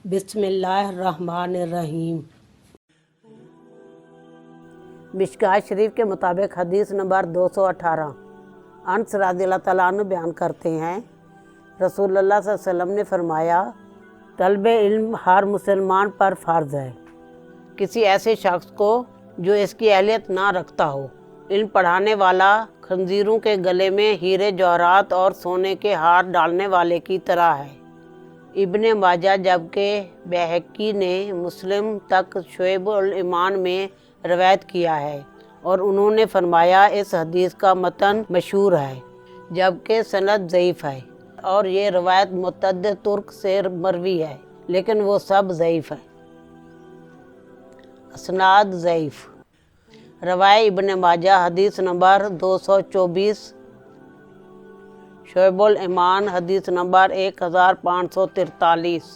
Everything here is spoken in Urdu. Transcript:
بسم اللہ الرحمن الرحیم۔ مشکوٰۃ شریف کے مطابق حدیث نمبر 218 انس رضی اللہ تعالیٰ عنہ بیان کرتے ہیں، رسول اللہ صلی اللہ علیہ وسلم نے فرمایا، طلب علم ہر مسلمان پر فرض ہے، کسی ایسے شخص کو جو اس کی اہلیت نہ رکھتا ہو۔ علم پڑھانے والا خنزیروں کے گلے میں ہیرے جواہرات اور سونے کے ہار ڈالنے والے کی طرح ہے۔ ابن ماجہ جبکہ بہقی نے مسلم تک شعب الایمان میں روایت کیا ہے، اور انہوں نے فرمایا اس حدیث کا متن مشہور ہے جبکہ سند ضعیف ہے، اور یہ روایت متعدد طرق سے مروی ہے لیکن وہ سب ضعیف ہے۔ اسناد ضعیف۔ روایت ابن ماجہ حدیث نمبر 224، شعب الایمان حدیث نمبر 1543۔